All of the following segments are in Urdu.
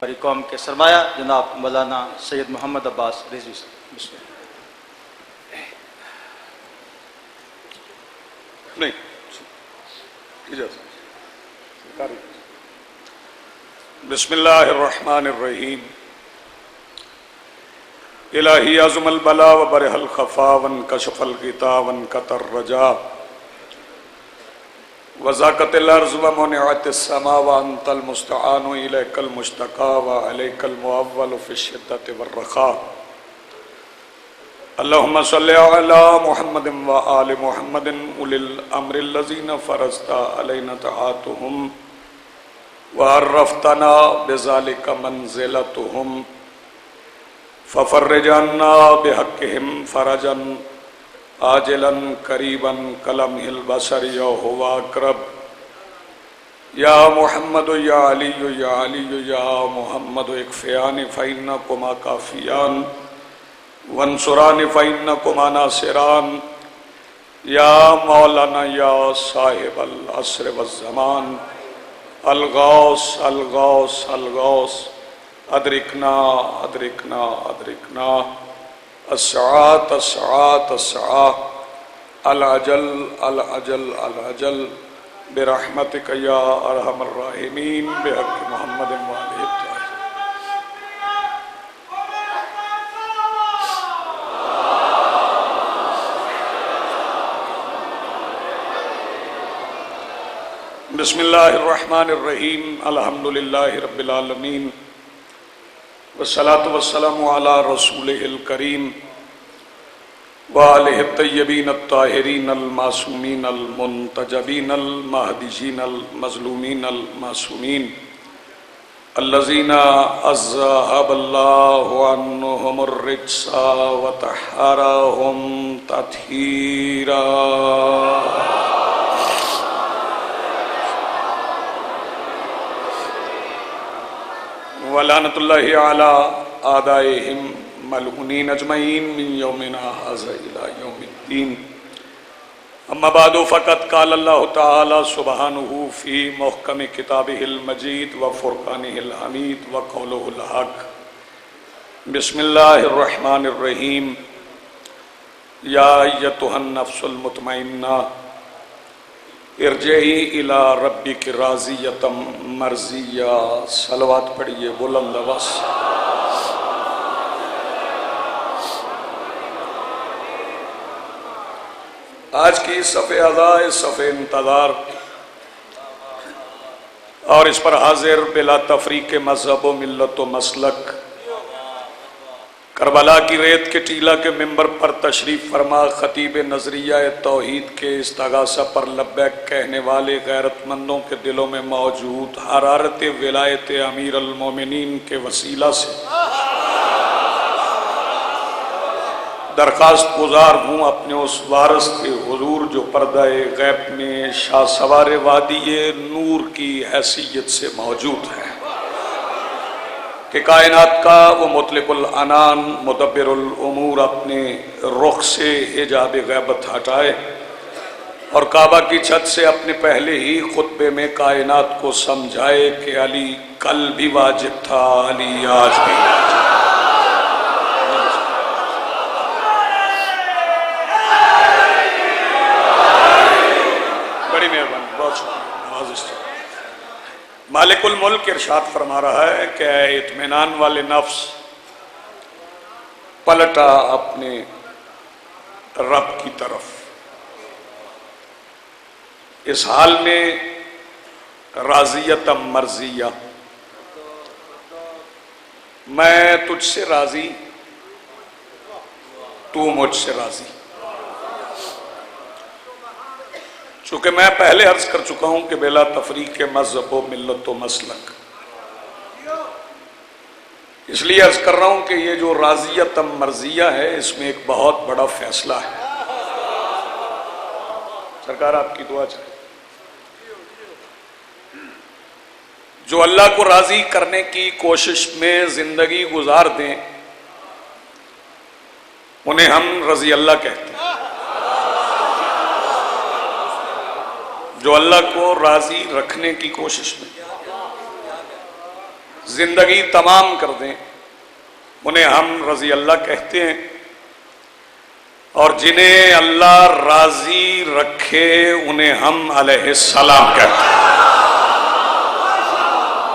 ہماری قوم کے سرمایہ جناب مولانا سید محمد عباس رضوی صاحب، بسم اللہ۔ بسم اللہ الرحمن الرحیم۔ الہی عظم البلا و برح الخفا وانکشف الغطا وانکتر الرجا وزاقت الارض ومنعت السماء وانت المستعان الیک المشتقى وعلیک المعول فی الشدۃ والرخاء۔ اللہم صلی علی محمد وآل محمد اولی الامر الذین فرضت علینا طاعتهم وعرفتنا بذلک منزلتهم ففرج عنا بحقهم فرجا عاجلا قریبا کلمح البصر یا هو اقرب یا محمد یا علی یا علی یا محمد اکفیان فإنکما کافیان وانصران فإنکما ناصران یا مولانا یا صاحب العصر والزمان الغوث الغوث الغوث ادرکنا ادرکنا ادرکنا الساعات الساعات الساعات العجل العجل العجل برحمتک یا ارحم الراحمین بحق محمد وآلہ الطاہرین۔ بسم اللہ الرحمن الرحیم۔ الحمدللہ رب العالمین والصلاة والسلام علی رسولہ الکریم وآلہ الطیبین الطاہرین المعصومین المنتجبین المہدیین المظلومین المعصومین الذین اذھب اللہ عنہم الرجس وطہرہم تطہیرا۔ ولعنت اللہ علی اعدائہم ملعونین اجمعین من یومنا ھذا الی یوم الدین۔ اما بعد فقد قال اللہ تعالی سبحانہ فی محکم کتابہ المجید وفرقانہ الحمید وقولہ الحق۔ بسم اللہ الرحمن الرحیم۔ یا ایتھا النفس المطمئنہ ارجعی الی ربک راضیۃ مرضیہ۔ صلوات پڑھیے بلند آواز سے۔ آج کی صفحہ اعضاء صفحہ انتظار اور اس پر حاضر بلا تفریق مذہب و ملت و مسلک کربلا کی ریت کے ٹیلہ کے ممبر پر تشریف فرما خطیب نظریہ توحید کے استغاثہ پر لبیک کہنے والے غیرت مندوں کے دلوں میں موجود حرارت ولایت امیر المومنین کے وسیلہ سے درخواست گزار ہوں اپنے اس وارث کے حضور جو پردہ غیب میں شاہ سوار وادی نور کی حیثیت سے موجود ہے کہ کائنات کا وہ مطلق العنان مدبر الامور اپنے رخ سے حجاب غیبت ہٹائے اور کعبہ کی چھت سے اپنے پہلے ہی خطبے میں کائنات کو سمجھائے کہ علی کل بھی واجب تھا، علی آج بھی واجب۔ بڑی مہربانی، بہت شکریہ، نوازش۔ مالک الملک ارشاد فرما رہا ہے کہ اے اطمینان والے نفس، پلٹا اپنے رب کی طرف، اس حال میں راضیۃ مرضیہ، میں تجھ سے راضی، تو مجھ سے راضی۔ چونکہ میں پہلے عرض کر چکا ہوں کہ بلا تفریق مذہب و ملت و مسلک، اس لیے عرض کر رہا ہوں کہ یہ جو راضیۃ مرضیہ ہے اس میں ایک بہت بڑا فیصلہ ہے۔ سرکار آپ کی دعا چاہیے۔ جو اللہ کو راضی کرنے کی کوشش میں زندگی گزار دیں انہیں ہم رضی اللہ کہتے ہیں۔ جو اللہ کو راضی رکھنے کی کوشش میں زندگی تمام کر دیں، انہیں ہم رضی اللہ کہتے ہیں، اور جنہیں اللہ راضی رکھے انہیں ہم علیہ السلام کہتے ہیں۔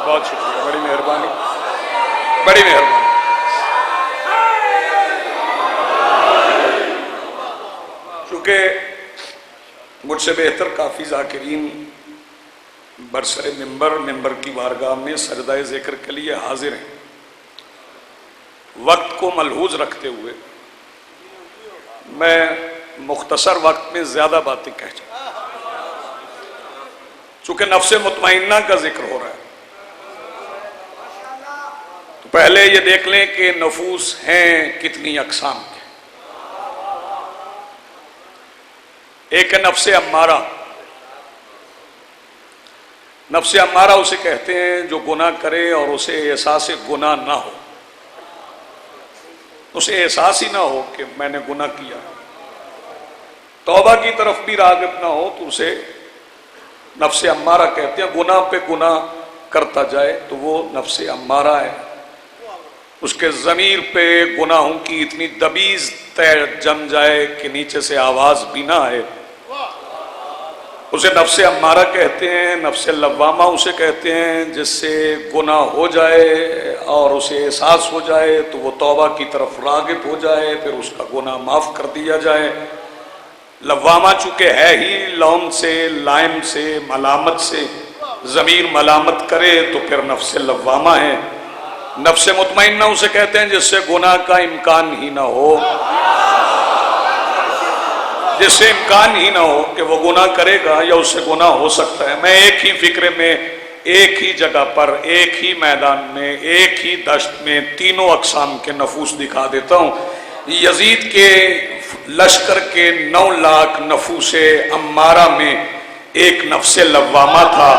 بہت شکریہ، بڑی مہربانی، بڑی مہربانی۔ چونکہ مجھ سے بہتر کافی ذاکرین برسر ممبر کی بارگاہ میں سجدہ ذکر کے لیے حاضر ہیں، وقت کو ملحوظ رکھتے ہوئے میں مختصر وقت میں زیادہ باتیں کہہ چکا، چونکہ نفس مطمئنہ کا ذکر ہو رہا ہے۔ تو پہلے یہ دیکھ لیں کہ نفوس ہیں کتنی اقسام کے۔ ایک ہے نفس امارہ۔ نفس امارہ اسے کہتے ہیں جو گناہ کرے اور اسے احساس گناہ نہ ہو، اسے احساس ہی نہ ہو کہ میں نے گناہ کیا، توبہ کی طرف بھی راغب نہ ہو، تو اسے نفس امارہ کہتے ہیں۔ گناہ پہ گناہ کرتا جائے تو وہ نفس امارہ ہے، اس کے ضمیر پہ گناہوں کی اتنی دبیز جم جائے کہ نیچے سے آواز بھی نہ آئے، اسے نفس امارہ کہتے ہیں۔ نفس لوامہ اسے کہتے ہیں جس سے گناہ ہو جائے اور اسے احساس ہو جائے تو وہ توبہ کی طرف راغب ہو جائے، پھر اس کا گناہ معاف کر دیا جائے۔ لوامہ چونکہ ہے ہی لوم سے، لائم سے، ملامت سے، ضمیر ملامت کرے تو پھر نفس لوامہ ہے۔ نفس مطمئنہ اسے کہتے ہیں جس سے گناہ کا امکان ہی نہ ہو، جس سے امکان ہی نہ ہو کہ وہ گناہ کرے گا یا اس سے گناہ ہو سکتا ہے۔ میں ایک ہی فکرے میں، ایک ہی جگہ پر، ایک ہی میدان میں، ایک ہی دشت میں تینوں اقسام کے نفوس دکھا دیتا ہوں۔ یزید کے لشکر کے 9 لاکھ نفوس امارہ میں ایک نفس لوامہ تھا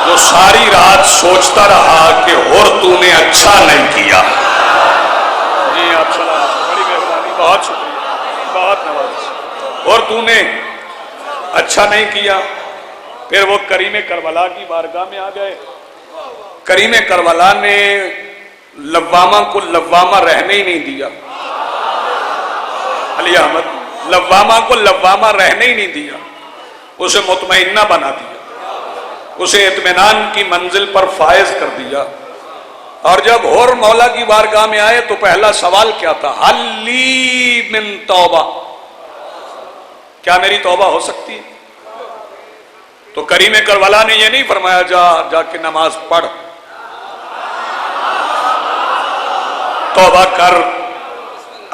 جو ساری رات سوچتا رہا کہ اور تو نے اچھا نہیں کیا۔ جی آپ سلام، بڑی مہربانی، بہت شکریہ، بہت نوازش، اور تو نے اچھا نہیں کیا۔ پھر وہ کریم کربلا کی بارگاہ میں آ گئے۔ کریم کربلا نے لوامہ کو لوامہ رہنے ہی نہیں دیا، علی احمد، لوامہ کو لوامہ رہنے ہی نہیں دیا، اسے مطمئنہ بنا دیا، اسے اطمینان کی منزل پر فائز کر دیا۔ اور جب اور مولا کی بارگاہ میں آئے تو پہلا سوال کیا تھا؟ حل لی من توبہ، کیا میری توبہ ہو سکتی ہے؟ تو کریم کربلا نے یہ نہیں فرمایا جا کے نماز پڑھ، توبہ کر،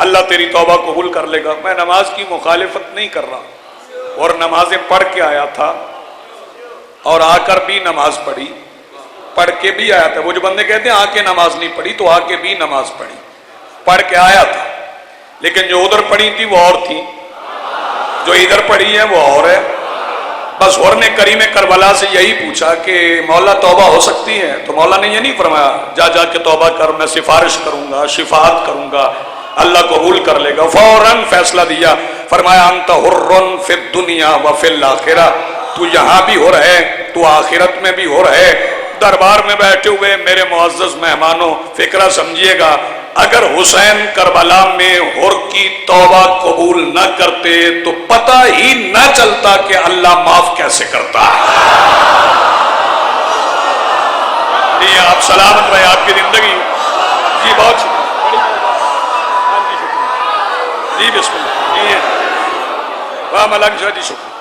اللہ تیری توبہ قبول کر لے گا۔ میں نماز کی مخالفت نہیں کر رہا، اور نمازیں پڑھ کے آیا تھا، اور آ کر بھی نماز پڑھی، پڑھ کے بھی آیا تھا۔ وہ جو بندے کہتے ہیں آ کے نماز نہیں پڑھی، تو آ کے بھی نماز پڑھی، پڑھ کے آیا تھا، لیکن جو ادھر پڑھی تھی وہ اور تھی، جو ادھر پڑھی ہے وہ اور ہے۔ بس اور نے کریم کربلا سے یہی پوچھا کہ مولا توبہ ہو سکتی ہے؟ تو مولا نے یہ نہیں فرمایا جا کے توبہ کر، میں سفارش کروں گا، شفاعت کروں گا، اللہ قبول کر لے گا۔ فوراً فیصلہ دیا، فرمایا انت حر فی الدنیا و فی الاخرہ، تو یہاں بھی ہو رہے، تو آخرت میں بھی ہو رہے۔ دربار میں بیٹھے ہوئے میرے معزز مہمانوں، فکرہ سمجھیے گا، اگر حسین کربلا میں ہر کی توبہ قبول نہ کرتے تو پتہ ہی نہ چلتا کہ اللہ معاف کیسے کرتا ہے۔ جی آپ سلامت رہے، آپ کی زندگی، جی بہت شکریہ، جی بسم اللہ، جی واہ ملنگ شاہ جی شکریہ۔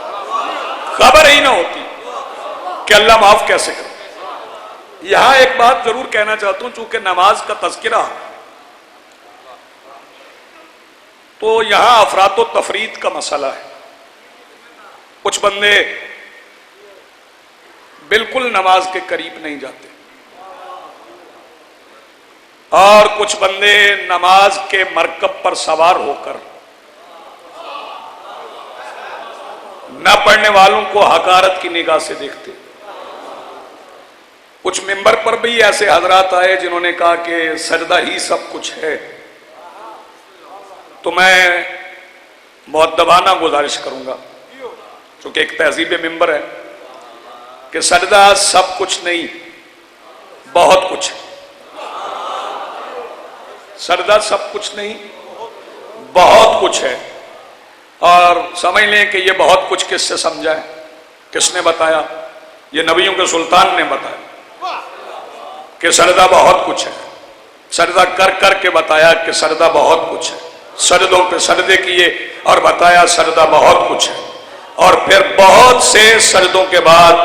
خبر ہی نہ ہوتی کہ اللہ معاف کیسے کرتا۔ یہاں ایک بات ضرور کہنا چاہتا ہوں، چونکہ نماز کا تذکرہ، تو یہاں افراط و تفرید کا مسئلہ ہے۔ کچھ بندے بالکل نماز کے قریب نہیں جاتے، اور کچھ بندے نماز کے مرکب پر سوار ہو کر نہ پڑھنے والوں کو حقارت کی نگاہ سے دیکھتے۔ کچھ ممبر پر بھی ایسے حضرات آئے جنہوں نے کہا کہ سجدہ ہی سب کچھ ہے، تو میں مؤدبانہ گزارش کروں گا، چونکہ ایک تہذیب ممبر ہے، کہ سجدہ سب کچھ نہیں، بہت کچھ ہے۔ سردا سب کچھ نہیں، بہت کچھ ہے، اور سمجھ لیں کہ یہ بہت کچھ کس سے سمجھا ہے، کس نے بتایا؟ یہ نبیوں کے سلطان نے بتایا کہ سردا بہت کچھ ہے، سردا کر کر کے بتایا کہ سردا بہت کچھ ہے، سردوں پہ سردے کیے اور بتایا سردا بہت کچھ ہے، اور پھر بہت سے سردوں کے بعد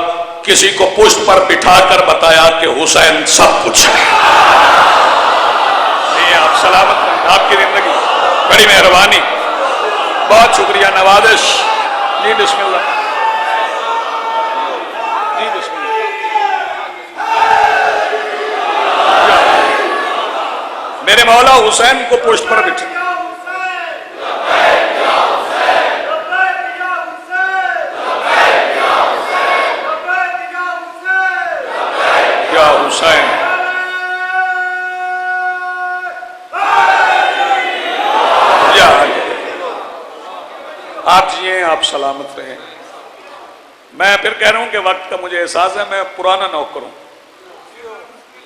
کسی کو پشت پر بٹھا کر بتایا کہ حسین سب کچھ ہے۔ آپ سلامت رہیں، آپ کی زندگی بڑی مہربانی، بہت شکریہ، نوازش۔ جی بسم اللہ، جی بسم اللہ۔ میرے مولا حسین کو پشت پر بٹھا، یا حسین، آپ جئیں، آپ سلامت رہیں۔ میں پھر کہہ رہا ہوں کہ وقت کا مجھے احساس ہے، میں پرانا نوکر ہوں،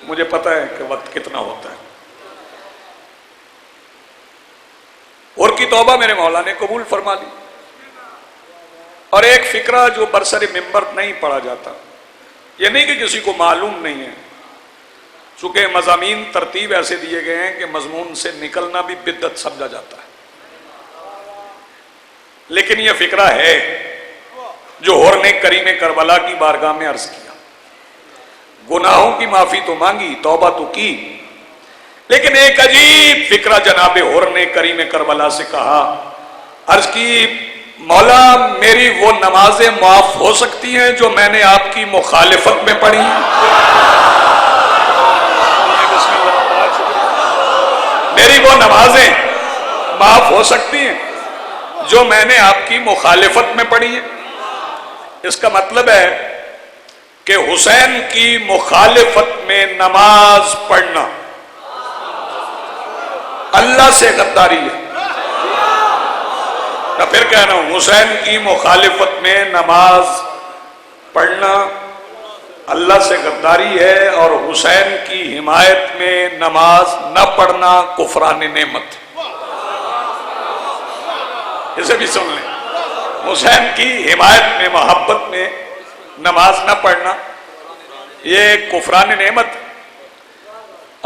مجھے پتہ ہے کہ وقت کتنا ہوتا ہے، اور کی توبہ میرے مولا نے قبول فرما لی۔ اور ایک فکرہ جو برسر ممبر نہیں پڑھا جاتا، یہ نہیں کہ کسی کو معلوم نہیں ہے، چونکہ مضامین ترتیب ایسے دیے گئے ہیں کہ مضمون سے نکلنا بھی بدعت سمجھا جاتا ہے، لیکن یہ فکرہ ہے جو حور نے کریم کربلا کی بارگاہ میں عرض کیا، گناہوں کی معافی تو مانگی، توبہ تو کی، لیکن ایک عجیب فکرہ جناب حور نے کریم کربلا سے کہا، عرض کی مولا میری وہ نمازیں معاف ہو سکتی ہیں جو میں نے آپ کی مخالفت میں پڑھی؟ میری وہ نمازیں معاف ہو سکتی ہیں جو میں نے آپ کی مخالفت میں پڑھی ہیں؟ اس کا مطلب ہے کہ حسین کی مخالفت میں نماز پڑھنا اللہ سے غداری ہے۔ میں پھر کہہ رہا ہوں، حسین کی مخالفت میں نماز پڑھنا اللہ سے غداری ہے، اور حسین کی حمایت میں نماز نہ پڑھنا کفران نعمت۔ اسے بھی سن لیں، حسین کی حمایت میں، محبت میں نماز نہ پڑھنا یہ کفران نعمت۔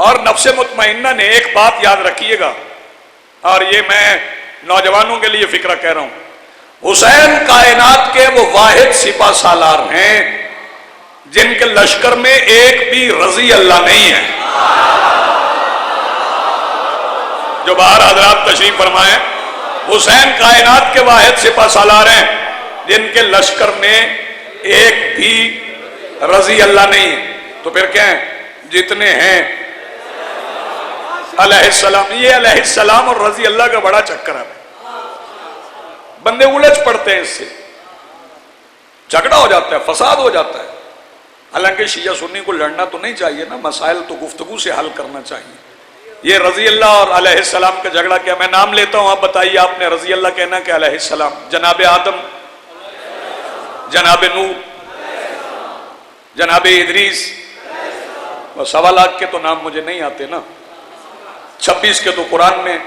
اور نفس مطمئنہ نے ایک بات یاد رکھیے گا، اور یہ میں نوجوانوں کے لیے فکرہ کہہ رہا ہوں، حسین کائنات کے وہ واحد سپہ سالار ہیں جن کے لشکر میں ایک بھی رضی اللہ نہیں ہے۔ جو باہر حضرات تشریف فرمائیں، حسین کائنات کے واحد سپہ سالار ہیں جن کے لشکر میں ایک بھی رضی اللہ نہیں ہے۔ تو پھر کیا ہیں؟ جتنے ہیں علیہ السلام۔ یہ علیہ السلام اور رضی اللہ کا بڑا چکر ہے، بندے الجھ پڑتے ہیں، اس سے جھگڑا ہو جاتا ہے، فساد ہو جاتا ہے۔ حالانکہ شیعہ سنی کو لڑنا تو نہیں چاہیے نا، مسائل تو گفتگو سے حل کرنا چاہیے۔ یہ رضی اللہ اور علیہ السلام کا جھگڑا کیا؟ میں نام لیتا ہوں، آپ بتائیے، آپ نے رضی اللہ کہنا کہ علیہ السلام؟ جناب آدم، جناب نوح، جناب ادریس، وہ 1.25 لاکھ کے تو نام مجھے نہیں آتے نا، 26 کے تو قرآن میں،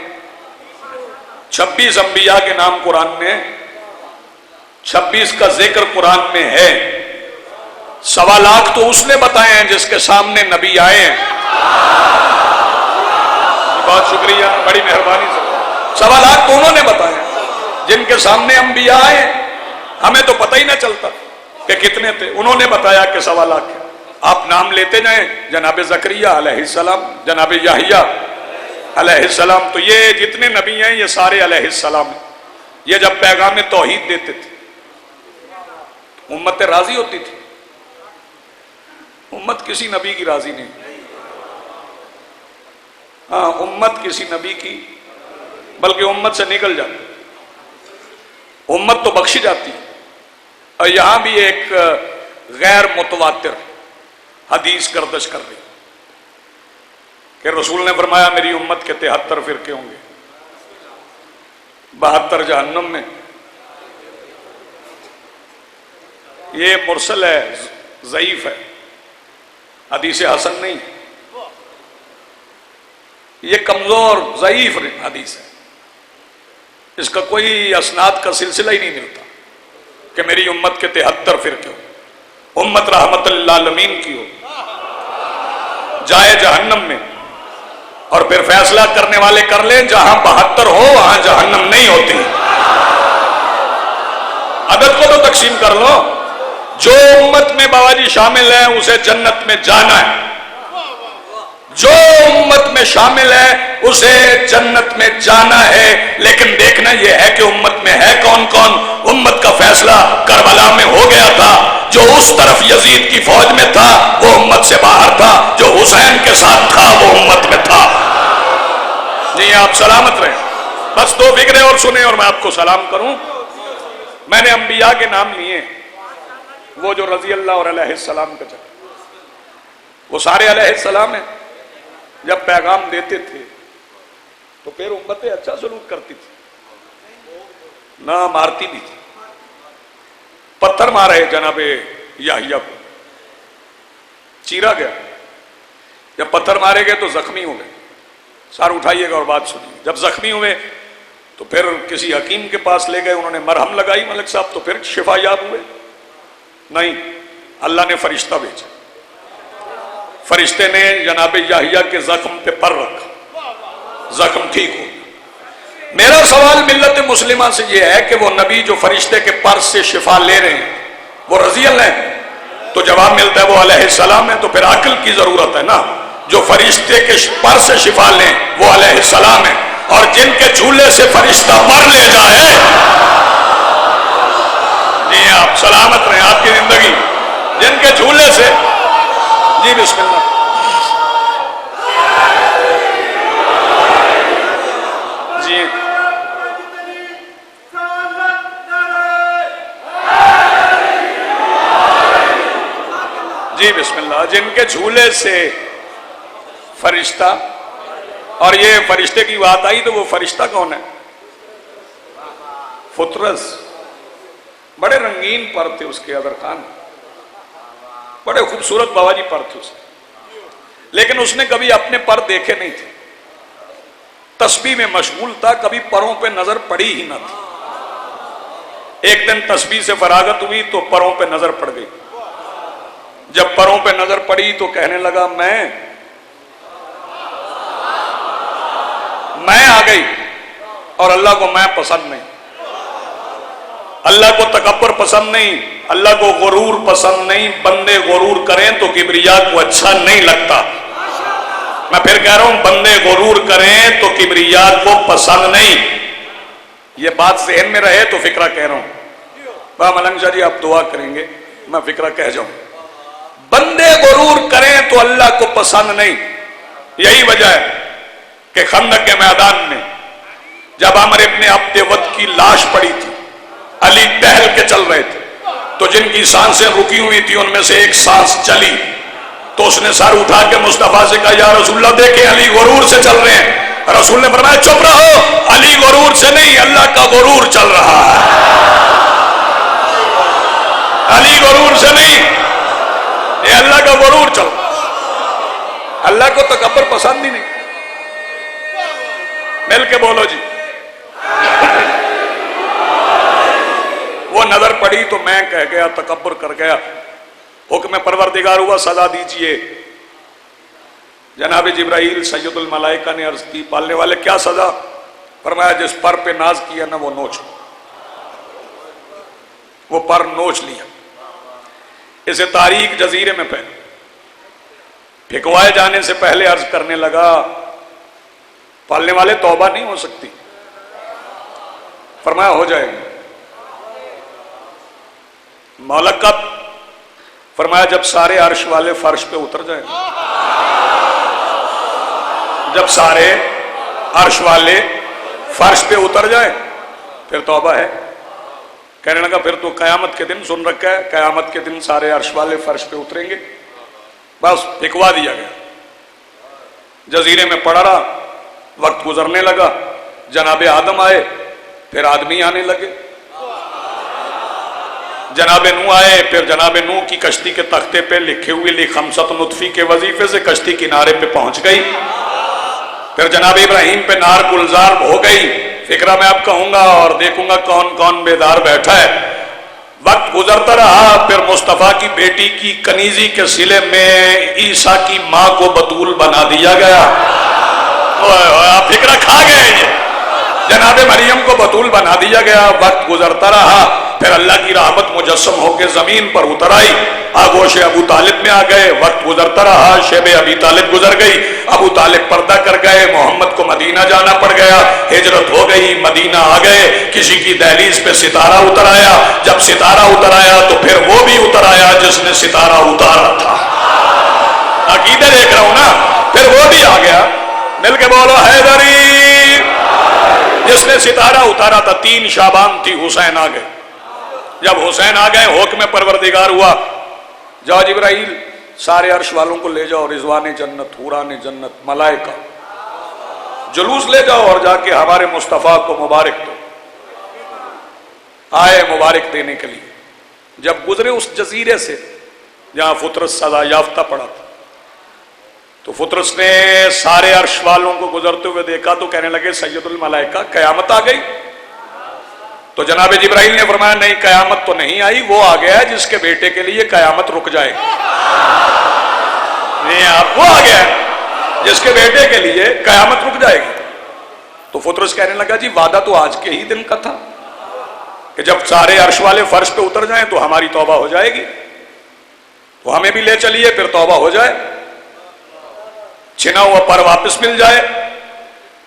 26 انبیاء کے نام قرآن میں، 26 کا ذکر قرآن میں ہے۔ 1.25 لاکھ تو اس نے بتائے ہیں جس کے سامنے نبی آئے ہیں۔ بہت شکریہ، بڑی مہربانی سے۔ 1.25 لاکھ تو انہوں نے بتائے ہیں جن کے سامنے انبیاء آئے ہیں، ہمیں تو پتہ ہی نہ چلتا کہ کتنے تھے، انہوں نے بتایا کہ 1.25 لاکھ ہے۔ آپ نام لیتے جائیں، جناب زکریہ علیہ السلام، جناب یحییٰ علیہ السلام، تو یہ جتنے نبی ہیں یہ سارے علیہ السلام ہیں۔ یہ جب پیغام توحید دیتے تھے امت راضی ہوتی تھی، امت کسی نبی کی راضی نہیں، ہاں امت کسی نبی کی، بلکہ امت سے نکل جاتی، امت تو بخشی جاتی۔ اور یہاں بھی ایک غیر متواتر حدیث گردش کر رہی کہ رسول نے فرمایا میری امت کے 73 فرقے ہوں گے، 72 جہنم میں۔ یہ مرسل ہے، ضعیف ہے، حدیث حسن نہیں۔ یہ کمزور ضعیف حدیث ہے، اس کا کوئی اسناد کا سلسلہ ہی نہیں ملتا کہ میری امت کے 73 فرقے ہو، امت رحمت للعالمین کی ہو، جائے جہنم میں، اور پھر فیصلہ کرنے والے کر لیں جہاں 72 ہو وہاں جہنم نہیں ہوتی۔ عدد کو تو تقسیم کر لو، جو امت میں بابا جی شامل ہے اسے جنت میں جانا ہے، جو امت میں شامل ہے اسے جنت میں جانا ہے، لیکن دیکھنا یہ ہے کہ امت میں ہے کون کون۔ امت کا فیصلہ کربلا میں ہو گیا تھا، جو اس طرف یزید کی فوج میں تھا وہ امت سے باہر تھا، جو حسین کے ساتھ تھا وہ امت میں تھا۔ جی آپ سلامت رہیں، بس دو فکریں اور سنیں اور میں آپ کو سلام کروں۔ میں نے انبیاء کے نام لیے، وہ جو رضی اللہ اور علیہ السلام کا چکر، وہ سارے علیہ السلام ہیں۔ جب پیغام دیتے تھے تو پھر امتیں اچھا سلوک کرتی تھی، نہ مارتی بھی تھی۔ پتھر مارے جناب یحییٰ کو، چیرا گیا، جب پتھر مارے گئے تو زخمی ہو گئے۔ سار اٹھائیے گا اور بات سنیے۔ جب زخمی ہوئے تو پھر کسی حکیم کے پاس لے گئے، انہوں نے مرہم لگائی ملک صاحب، تو پھر شفا یاب ہوئے؟ نہیں، اللہ نے فرشتہ بھیجا، فرشتے نے جناب یحییٰ کے زخم پہ پر رکھا، زخم ٹھیک ہو۔ میرا سوال ملت مسلمہ سے یہ ہے کہ وہ نبی جو فرشتے کے پر سے شفا لے رہے ہیں وہ رضی اللہ ہیں؟ تو جواب ملتا ہے وہ علیہ السلام ہے۔ تو پھر عقل کی ضرورت ہے نا، جو فرشتے کے پر سے شفا لیں وہ علیہ السلام ہے، اور جن کے جھولے سے فرشتہ پر لے جائے، جی آپ سلامت رہیں، آپ کی زندگی جن کے جھولے سے، جی بسم اللہ۔ جی جی بسم اللہ، جن کے جھولے سے فرشتہ، اور یہ فرشتے کی بات آئی تو وہ فرشتہ کون ہے؟ فطرس، بڑے رنگین پر تھے اس کے ادر خان، بڑے خوبصورت بابا جی پر تھے اس کے، لیکن اس نے کبھی اپنے پر دیکھے نہیں تھے، تسبیح میں مشغول تھا، کبھی پروں پہ نظر پڑی ہی نہ تھی۔ ایک دن تسبیح سے فراغت ہوئی تو پروں پہ نظر پڑ گئی، جب پروں پہ نظر پڑی تو کہنے لگا میں آ گئی، اور اللہ کو میں پسند نہیں، اللہ کو تکبر پسند نہیں، اللہ کو غرور پسند نہیں۔ بندے غرور کریں تو کبریا کو اچھا نہیں لگتا، میں پھر کہہ رہا ہوں بندے غرور کریں تو کبریا کو پسند نہیں۔ یہ بات ذہن میں رہے تو فکرہ کہہ رہا ہوں، ملنگ شاہ جی آپ دعا کریں گے میں فکرہ کہہ جاؤں۔ بندے غرور کریں تو اللہ کو پسند نہیں، یہی وجہ ہے کہ خندق کے میدان میں جب عمر ابن عبد ود کی لاش پڑی تھی، علی ٹہل کے چل رہے تھے، تو جن کی سانسیں رکی ہوئی تھی ان میں سے ایک سانس چلی، تو اس نے سر اٹھا کے مصطفیٰ سے کہا یا رسول اللہ دیکھیں علی غرور سے چل رہے ہیں۔ رسول نے فرمایا چپ رہو، علی غرور سے نہیں اللہ کا غرور چل رہا ہے، علی غرور سے نہیں، یہ اللہ کا غرور چل رہا ہے۔ اللہ کو تکبر پسند ہی نہیں، مل کے بولو جی۔ وہ نظر پڑی تو میں کہہ گیا، تکبر کر گیا، حکم پروردگار ہوا سزا دیجئے۔ جناب جبرائیل سید الملائکہ نے عرض کی پالنے والے کیا سزا؟ فرمایا جس پر پہ ناز کیا نا وہ نوچ، وہ پر نوچ لیا، اسے تاریک جزیرے میں پہنے، پھکوائے جانے سے پہلے عرض کرنے لگا پالنے والے توبہ نہیں ہو سکتی؟ فرمایا ہو جائے گی۔ مولا کب؟ فرمایا جب سارے عرش والے فرش پہ اتر جائیں، جب سارے عرش والے فرش پہ اتر جائیں پھر توبہ ہے۔ کہنے لگا پھر تو قیامت کے دن سن رکھا ہے، قیامت کے دن سارے عرش والے فرش پہ اتریں گے۔ بس پھکوا دیا گیا، جزیرے میں پڑا رہا، وقت گزرنے لگا، جناب آدم آئے، پھر آدمی آنے لگے، جناب نوح آئے، پھر جناب نوح کی کشتی کے تختے پہ لکھے ہوئے خمسۃ نطفی کے وظیفے سے کشتی کنارے پہ پہنچ گئی، پھر جناب ابراہیم پہ نار گلزار ہو گئی. فکرہ میں اب کہوں گا اور دیکھوں گا کون کون بیدار بیٹھا ہے. وقت گزرتا رہا. پھر مصطفیٰ کی بیٹی کی کنیزی کے صلے میں عیسیٰ کی ماں کو بتول بنا دیا گیا. فکرہ کھا گئے یہ. جناب مریم کو بتول بنا دیا گیا. وقت گزرتا رہا. پھر اللہ کی رحمت مجسم ہو کے زمین پر اتر آئی. آگوش ابو طالب میں آ گئے. وقت گزرتا رہا. شیب ابی طالب گزر گئی. ابو طالب پردہ کر گئے. محمد کو مدینہ جانا پڑ گیا. ہجرت ہو گئی. مدینہ آ گئے. کسی کی دہلیز پہ ستارہ اتر آیا. جب ستارہ اتر آیا تو پھر وہ بھی اتر آیا جس نے ستارہ اتارا تھا. عقیدے دیکھ رہا ہوں نا. پھر وہ بھی آ گیا. مل کے بولو حیدری. جس نے ستارہ اتارا تھا. 3 شعبان تھی. حسین آ گئے. جب حسین آ گئے حکم پروردگار ہوا. جاؤ جبرائیل سارے عرش والوں کو لے جاؤ. رضوان جنت، حوران جنت، ملائکہ جلوس لے جاؤ اور جا کے ہمارے مصطفیٰ کو مبارک دو. آئے مبارک دینے کے لیے. جب گزرے اس جزیرے سے جہاں فطرس سزا یافتہ پڑا تھا تو فطرس نے سارے عرش والوں کو گزرتے ہوئے دیکھا تو کہنے لگے سید الملائکہ قیامت آ گئی. تو جناب جبرائیل نے فرمایا نہیں قیامت تو نہیں آئی. وہ آ گیا جس کے بیٹے کے لیے قیامت رک جائے. نہیں آپ وہ آ گیا جس کے بیٹے کے لیے قیامت رک جائے گی. تو فطرس کہنے لگا جی وعدہ تو آج کے ہی دن کا تھا کہ جب سارے عرش والے فرش پہ اتر جائیں تو ہماری توبہ ہو جائے گی. تو ہمیں بھی لے چلیے پھر توبہ ہو جائے. چھنا ہوا پر واپس مل جائے.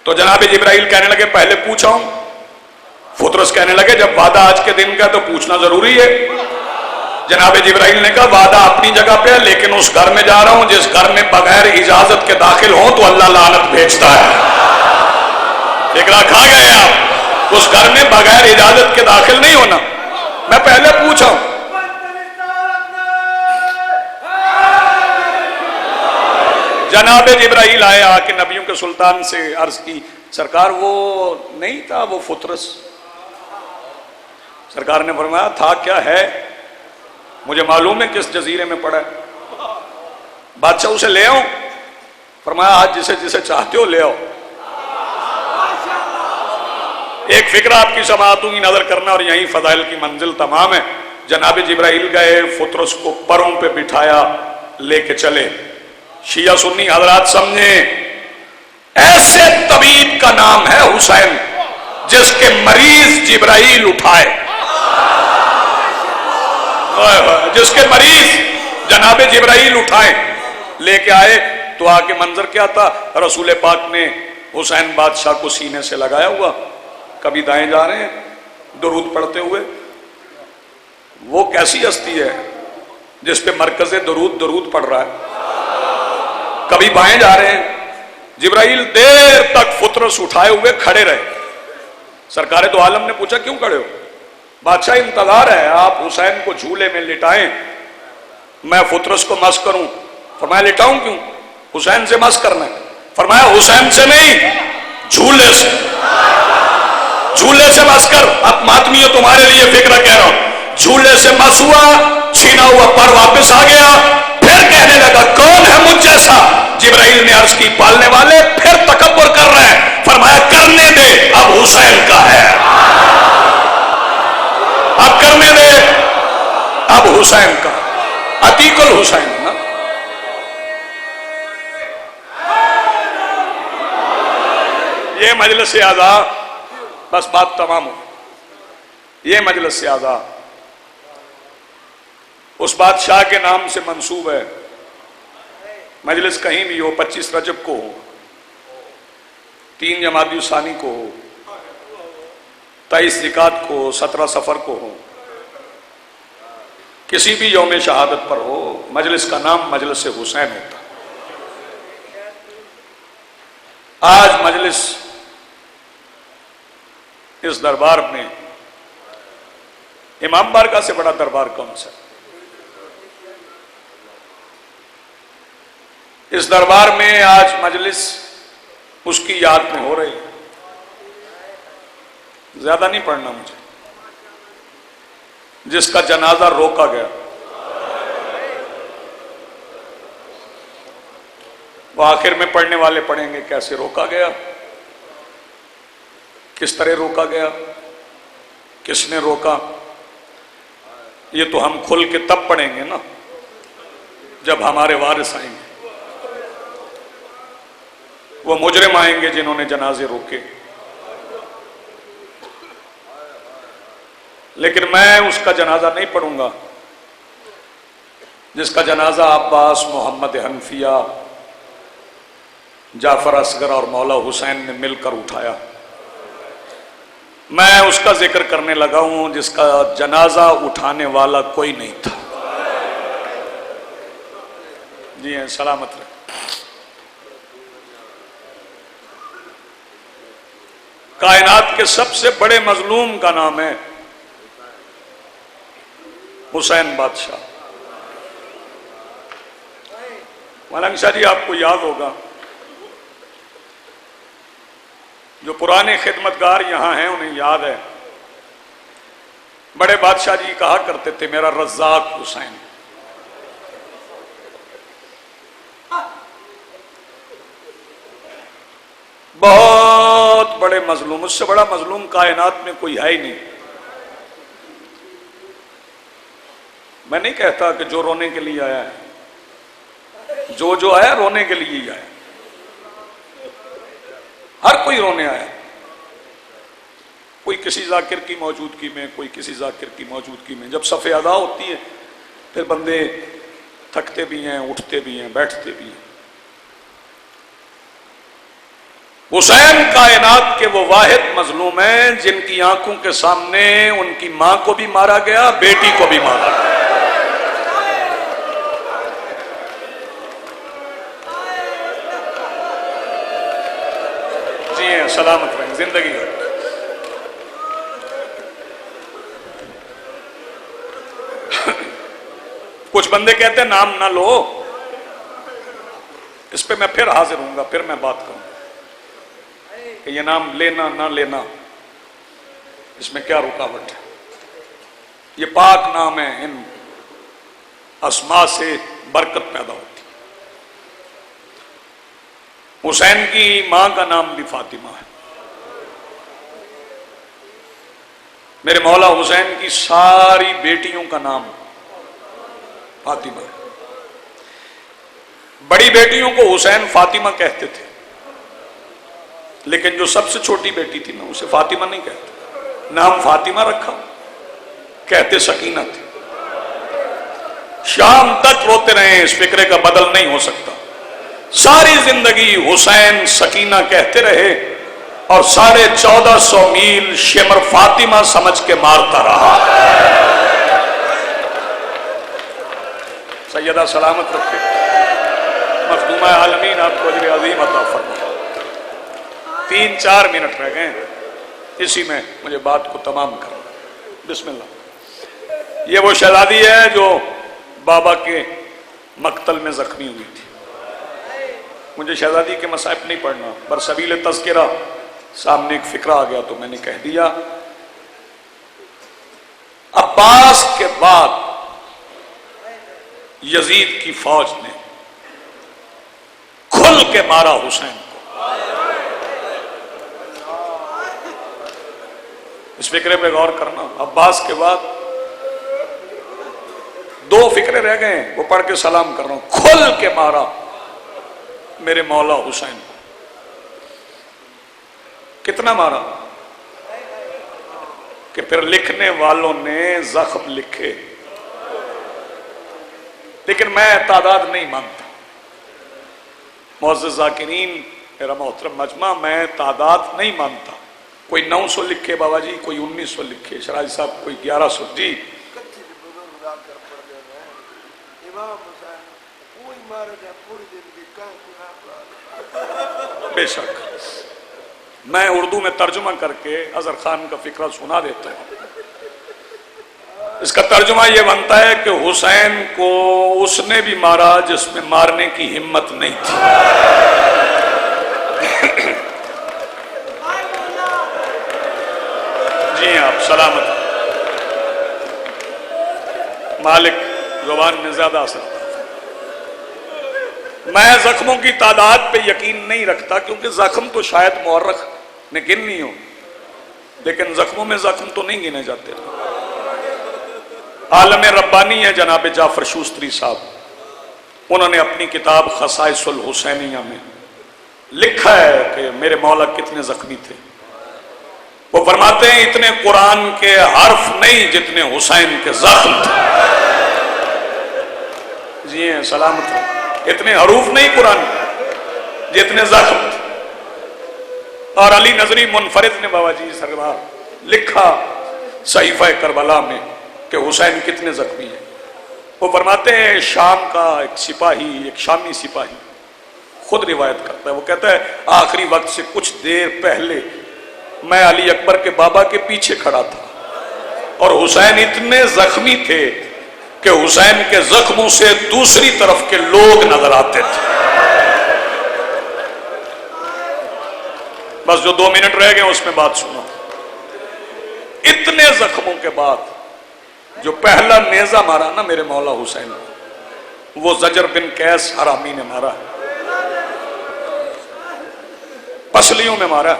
تو جناب جبرائیل کہنے لگے پہلے پوچھا ہوں. فطرس کہنے لگے جب وعدہ آج کے دن کا تو پوچھنا ضروری ہے. جناب جبرائیل نے کہا وعدہ اپنی جگہ پہ ہے لیکن اس گھر میں جا رہا ہوں جس گھر میں بغیر اجازت کے داخل ہوں تو اللہ لعنت بھیجتا ہے. فکرہ کھا گئے آپ. اس گھر میں بغیر اجازت کے داخل نہیں ہونا. میں پہلے پوچھا ہوں. جناب جبرائیل آئے. آ کے نبیوں کے سلطان سے عرض کی سرکار وہ نہیں تھا وہ فطرس. سرکار نے فرمایا تھا کیا ہے مجھے معلوم ہے کس جزیرے میں پڑا ہے. بادشاہ اسے لے آؤں. فرمایا آج جسے جسے چاہتے ہو لے آؤ. ایک فکرہ آپ کی سماعتوں کی نظر کرنا اور یہیں فضائل کی منزل تمام ہے. جناب جبرائیل گئے فطرس کو پروں پہ بٹھایا لے کے چلے. شیعہ سنی حضرات سمجھیں ایسے طبیب کا نام ہے حسین جس کے مریض جبرائیل اٹھائے. جس کے مریض جناب جبرائیل اٹھائے لے کے آئے. تو آ کے منظر کیا تھا. رسول پاک نے حسین بادشاہ کو سینے سے لگایا ہوا. کبھی دائیں جا رہے ہیں درود پڑھتے ہوئے. وہ کیسی ہستی ہے جس پہ مرکز درود پڑھ رہا ہے. کبھی بائیں جا رہے ہیں. جبرائیل دیر تک فطرس اٹھائے ہوئے کھڑے رہے. سرکار دو عالم نے پوچھا کیوں کھڑے ہو. بادشاہ انتظار ہے آپ حسین کو جھولے میں لٹائیں میں فطرس کو مس کروں. فرمایا لٹاؤں کیوں. حسین سے مس کرنا ہے. فرمایا حسین سے نہیں جھولے سے. جھولے سے مس کر. اب ماتمیوں تمہارے لیے فکر کہہ رہا ہوں. جھولے سے مس ہوا چھینا ہوا پر واپس آ گیا. پھر کہنے لگا کون ہے مجھ جیسا. جبرائیل نے عرض کی پالنے والے پھر تکبر کر رہے ہیں. فرمایا کرنے دے اب حسین کا ہے. اب کرنے دے اب حسین کا. عتیق الحسین نا. یہ مجلس اعزا بس بات تمام ہو. یہ مجلس اعزا اس بادشاہ کے نام سے منسوب ہے. مجلس کہیں بھی ہو 25 رجب کو ہو 3 جمادی الثانی کو ہو 23 ذکات کو ہو 17 صفر کو ہو کسی بھی یوم شہادت پر ہو مجلس کا نام مجلس حسین ہوتا. آج مجلس اس دربار میں امام بارگاہ سے بڑا دربار کون سا. اس دربار میں آج مجلس اس کی یاد میں ہو رہی. زیادہ نہیں پڑھنا مجھے. جس کا جنازہ روکا گیا وہ آخر میں پڑھنے والے پڑھیں گے کیسے روکا گیا، کس طرح روکا گیا، کس نے روکا۔ یہ تو ہم کھل کے تب پڑھیں گے نا جب ہمارے وارث آئیں گے، وہ مجرم آئیں گے جنہوں نے جنازے روکے۔ لیکن میں اس کا جنازہ نہیں پڑھوں گا جس کا جنازہ عباس، محمد حنفیہ، جعفر اصغر اور مولا حسین نے مل کر اٹھایا۔ میں اس کا ذکر کرنے لگا ہوں جس کا جنازہ اٹھانے والا کوئی نہیں تھا۔ جی ہیں، سلامت رہے۔ کائنات کے سب سے بڑے مظلوم کا نام ہے حسین بادشاہ۔ ملنگ شاہ جی، آپ کو یاد ہوگا جو پرانے خدمتگار یہاں ہیں انہیں یاد ہے، بڑے بادشاہ جی کہا کرتے تھے میرا رزاق حسین۔ بہت بڑے مظلوم، اس سے بڑا مظلوم کائنات میں کوئی ہے ہی نہیں۔ میں نہیں کہتا کہ جو رونے کے لیے آیا ہے، جو آیا رونے کے لیے ہی آیا، ہر کوئی رونے آیا، کوئی کسی ذاکر کی موجودگی میں، کوئی کسی ذاکر کی موجودگی میں۔ جب صف ادا ہوتی ہے پھر بندے تھکتے بھی ہیں، اٹھتے بھی ہیں، بیٹھتے بھی ہیں۔ حسین کائنات کے وہ واحد مظلوم ہیں جن کی آنکھوں کے سامنے ان کی ماں کو بھی مارا گیا، بیٹی کو بھی مارا گیا۔ جی ہیں، سلامت رہیں، زندگی ہے۔ کچھ بندے کہتے ہیں نام نہ لو، اس پہ میں پھر حاضر ہوں گا، پھر میں بات کروں گا کہ یہ نام لینا نہ لینا اس میں کیا رکاوٹ ہے۔ یہ پاک نام ہے، ان اسماء سے برکت پیدا ہوتی۔ حسین کی ماں کا نام بھی فاطمہ ہے۔ میرے مولا حسین کی ساری بیٹیوں کا نام فاطمہ ہے۔ بڑی بیٹیوں کو حسین فاطمہ کہتے تھے، لیکن جو سب سے چھوٹی بیٹی تھی نا اسے فاطمہ نہیں کہتے، نام فاطمہ رکھا، کہتے سکینہ تھی۔ شام تک روتے رہے، اس فکرے کا بدل نہیں ہو سکتا۔ ساری زندگی حسین سکینہ کہتے رہے اور 1450 میل شمر فاطمہ سمجھ کے مارتا رہا۔ سیدہ سلامت رکھے، مخدومہ عالمین آپ کو اجر عظیم عطا فرمائے۔ 3-4 منٹ رہ گئے، اسی میں مجھے بات کو تمام کرنا۔ بسم اللہ۔ یہ وہ شہزادی ہے جو بابا کے مقتل میں زخمی ہوئی تھی۔ مجھے شہزادی کے مصائب نہیں پڑھنا، برسبیل تذکرہ سامنے ایک فکرہ آ گیا تو میں نے کہہ دیا۔ عباس کے بعد یزید کی فوج نے کھل کے مارا حسین کو۔ اس فکرے پہ غور کرنا۔ عباس کے بعد 2 فکرے رہ گئے ہیں، وہ پڑھ کے سلام کر رہا ہوں۔ کھل کے مارا میرے مولا حسین کو۔ کتنا مارا کہ پھر لکھنے والوں نے زخم لکھے، لیکن میں تعداد نہیں مانتا۔ معزز ذاکرین، میرا محترم مجمع، میں تعداد نہیں مانتا۔ کوئی 900 لکھے بابا جی، کوئی 1900 لکھے شراج صاحب، کوئی 1100۔ جی بے شک میں اردو میں ترجمہ کر کے اظہر خان کا فکرہ سنا دیتا ہوں۔ اس کا ترجمہ یہ بنتا ہے کہ حسین کو اس نے بھی مارا جس میں مارنے کی ہمت نہیں تھی۔ جی آپ سلامت۔ مالک زبان میں زیادہ اثر، میں زخموں کی تعداد پہ یقین نہیں رکھتا، کیونکہ زخم تو شاید مورخ نے گن لی ہو، لیکن زخموں میں زخم تو نہیں گنے جاتے۔ عالم ربانی ہے جناب جعفر شوستری صاحب، انہوں نے اپنی کتاب خصائص الحسینیہ میں لکھا ہے کہ میرے مولا کتنے زخمی تھے۔ وہ فرماتے ہیں اتنے قرآن کے حرف نہیں جتنے حسین کے زخم تھے۔ جی ہیں سلامت ہیں، اتنے حروف نہیں قرآن کے جتنے زخم تھے۔ اور علی نظری منفرد نے بابا جی سرکار لکھا صحیفہ کربلا میں کہ حسین کتنے زخمی ہیں۔ وہ فرماتے ہیں شام کا ایک سپاہی، ایک شامی سپاہی خود روایت کرتا ہے، وہ کہتا ہے آخری وقت سے کچھ دیر پہلے میں علی اکبر کے بابا کے پیچھے کھڑا تھا اور حسین اتنے زخمی تھے کہ حسین کے زخموں سے دوسری طرف کے لوگ نظر آتے تھے۔ بس جو 2 منٹ رہ گئے اس میں بات سنو۔ اتنے زخموں کے بعد جو پہلا نیزہ مارا نا میرے مولا حسین کو، وہ زجر بن قیس حرامی نے مارا، پسلیوں میں مارا۔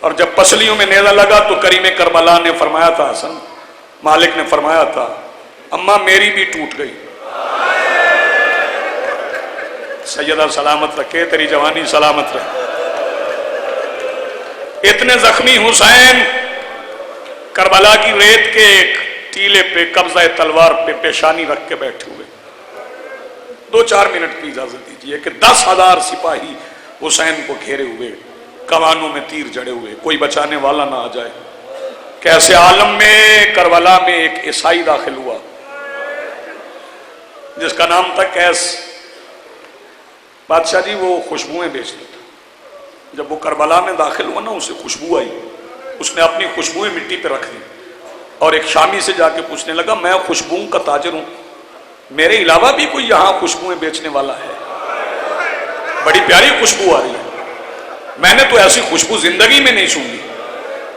اور جب پسلیوں میں نیزہ لگا تو کریم کربلا نے فرمایا تھا، حسن مالک نے فرمایا تھا اماں میری بھی ٹوٹ گئی۔ سیدہ سلامت رکھے، تیری جوانی سلامت رہے۔ اتنے زخمی حسین کربلا کی ریت کے ایک ٹیلے پہ قبضہ تلوار پہ پیشانی رکھ کے بیٹھے ہوئے۔ 2-4 منٹ کی اجازت دیجیے کہ 10,000 سپاہی حسین کو گھیرے ہوئے، کمانوں میں تیر جڑے ہوئے، کوئی بچانے والا نہ آ جائے۔ کیسے عالم میں کربلا میں ایک عیسائی داخل ہوا جس کا نام تھا قیس۔ بادشاہ جی وہ خوشبوئیں بیچتا تھا۔ جب وہ کربلا میں داخل ہوا نا اسے خوشبو آئی، اس نے اپنی خوشبوئیں مٹی پہ رکھ دی اور ایک شامی سے جا کے پوچھنے لگا میں خوشبوؤں کا تاجر ہوں، میرے علاوہ بھی کوئی یہاں خوشبوئیں بیچنے والا ہے؟ بڑی پیاری خوشبو آ رہی ہے، میں نے تو ایسی خوشبو زندگی میں نہیں سنی۔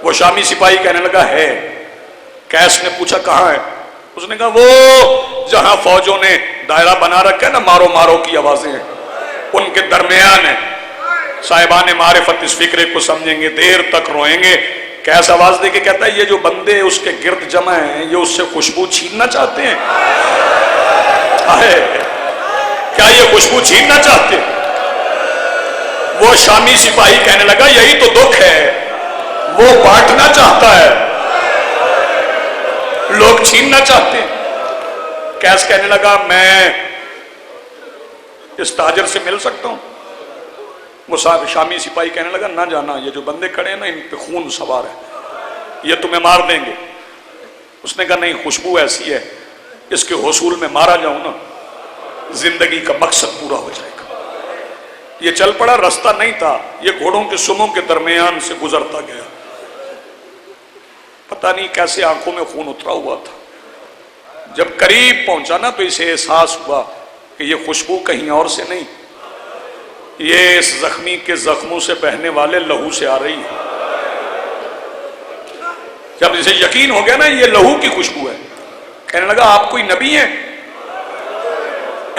وہ شامی سپاہی کہنے لگا ہے۔ قیس نے پوچھا کہاں ہے؟ اس نے کہا وہ جہاں فوجوں نے دائرہ بنا رکھا ہے نا، مارو مارو کی آوازیں ہیں، ان کے درمیان ہے۔ صاحبان معرفت اس فکرے کو سمجھیں گے، دیر تک روئیں گے۔ قیس آواز دے کے کہتا ہے یہ جو بندے اس کے گرد جمع ہیں یہ اس سے خوشبو چھیننا چاہتے ہیں؟ کیا یہ خوشبو چھیننا چاہتے ہیں؟ وہ شامی سپاہی کہنے لگا یہی تو دکھ ہے، وہ بانٹنا چاہتا ہے، لوگ چھیننا چاہتے ہیں۔ قیس کہنے لگا میں اس تاجر سے مل سکتا ہوں؟ وہ شامی سپاہی کہنے لگا نہ جانا، یہ جو بندے کھڑے ہیں نا ان پہ خون سوار ہے، یہ تمہیں مار دیں گے۔ اس نے کہا نہیں، خوشبو ایسی ہے اس کے حصول میں مارا جاؤں نا زندگی کا مقصد پورا ہو جائے گا۔ یہ چل پڑا، رستہ نہیں تھا، یہ گھوڑوں کے سموں کے درمیان سے گزرتا گیا۔ پتہ نہیں کیسے آنکھوں میں خون اترا ہوا تھا۔ جب قریب پہنچا نا تو اسے احساس ہوا کہ یہ خوشبو کہیں اور سے نہیں، یہ اس زخمی کے زخموں سے بہنے والے لہو سے آ رہی ہے۔ جب اسے یقین ہو گیا نا یہ لہو کی خوشبو ہے، کہنے لگا آپ کوئی نبی ہیں؟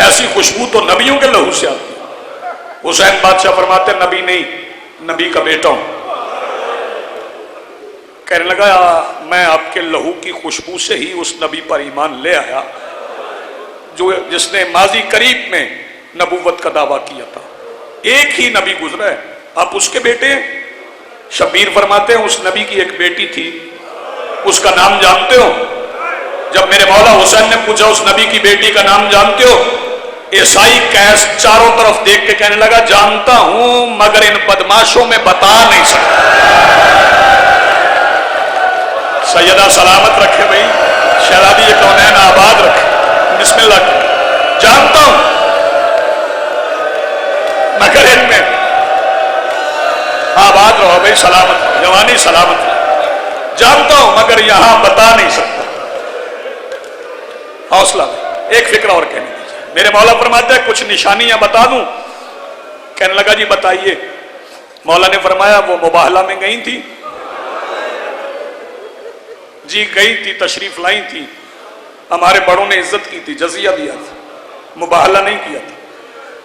ایسی خوشبو تو نبیوں کے لہو سے آتی ہے۔ حسین بادشاہ فرماتے نبی نہیں، نبی کا بیٹا ہوں۔ کہنے لگا میں آپ کے لہو کی خوشبو سے ہی اس نبی پر ایمان لے آیا جس نے ماضی قریب میں نبوت کا دعویٰ کیا تھا۔ ایک ہی نبی گزرا ہے، آپ اس کے بیٹے ہیں؟ شبیر فرماتے ہیں اس نبی کی ایک بیٹی تھی، اس کا نام جانتے ہو؟ جب میرے مولا حسین نے پوچھا اس نبی کی بیٹی کا نام جانتے ہو؟ عیسائی قیس چاروں طرف دیکھ کے کہنے لگا جانتا ہوں مگر ان بدماشوں میں بتا نہیں سکتا۔ سیدہ سلامت رکھے بھائی، شہزادی یہ کونین آباد رکھے، بسم اللہ۔ جانتا ہوں مگر ان میں آباد رہو بھائی، سلامت جوانی سلامت رہو۔ جانتا ہوں مگر یہاں بتا نہیں سکتا۔ حوصلہ ایک فکر اور کہنے دیجیے۔ میرے مولا فرماتے ہیں کچھ نشانیاں بتا دوں؟ کہنے لگا جی بتائیے۔ مولا نے فرمایا وہ مباہلہ میں گئی تھی؟ جی گئی تھی، تشریف لائی تھی، ہمارے بڑوں نے عزت کی تھی، جزیہ دیا تھا، مباہلہ نہیں کیا تھا۔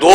2